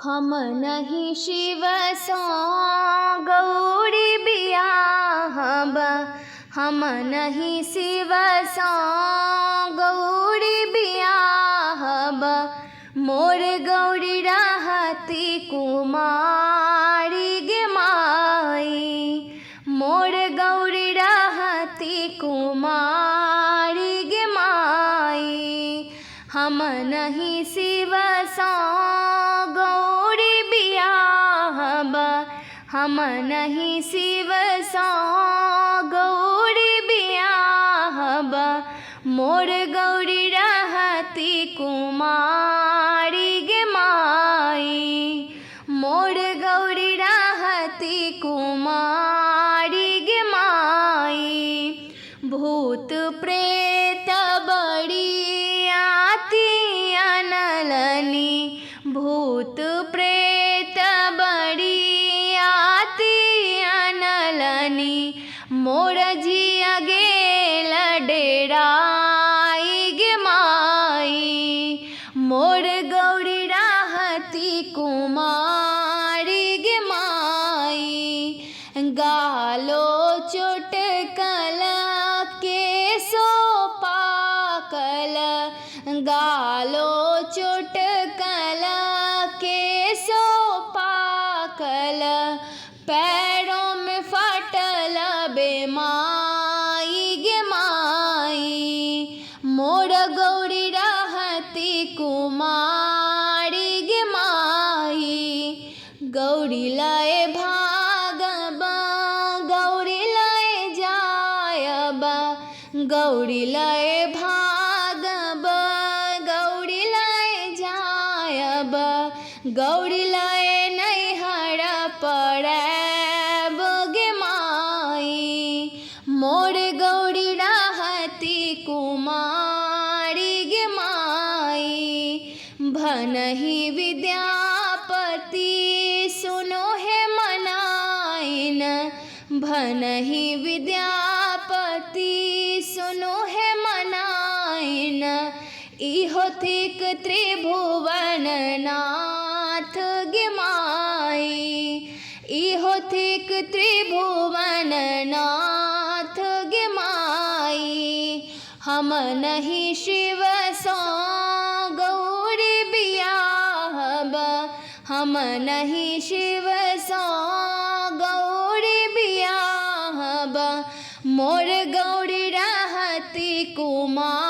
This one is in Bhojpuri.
हम नहीं शिव सो गौरी बियाहब, हम नहीं शिव सो गौरी बियाहब। मोर गौरी रहती कुमारी गे माई, मोर गौरी रहती कुमारी गे माई। हम नहीं शिव सो गौरी बियाहब, हम नहीं शिव सो गौरी बियाहब। मोर गौरी रहती कुमारी गे माई, मोर गौरी रहती कुमारी गे माई। भूत प्रेत बड़ी आती अनलनी, भूत प्रेत बड़ी आती अनलनी। मोर जिया गेल डेराई गे माई, मोर गौरी रहती कुमारी गे माई। गालो चोटकल केसो पाकल, गालो चोटकल केसो पाकल। पैरों में फटल बेमाई गे माई, मोर गौरी रहती कुमारी गे माई। गौरी लय भागब, गौरी लय जायब, गौरी लय भागब, गौरी लय जायब। गौरी लय नैहर पड़ैब गे माई, मोर गौरी रहती कुमारी गे माई। भनहि विद्यापति सुनो हे मनाइन, भनहि विद्यापति सुनो हे मनाइन। इहो थिक त्रिभुवन नाथ गे माई, इहो थिक त्रिभुवन नाथ गे माई। हम नहीं शिव सो गौरी बियाहब, हम नहीं शिव सो गौरी बियाहब। मोर गौरी रहती कुमार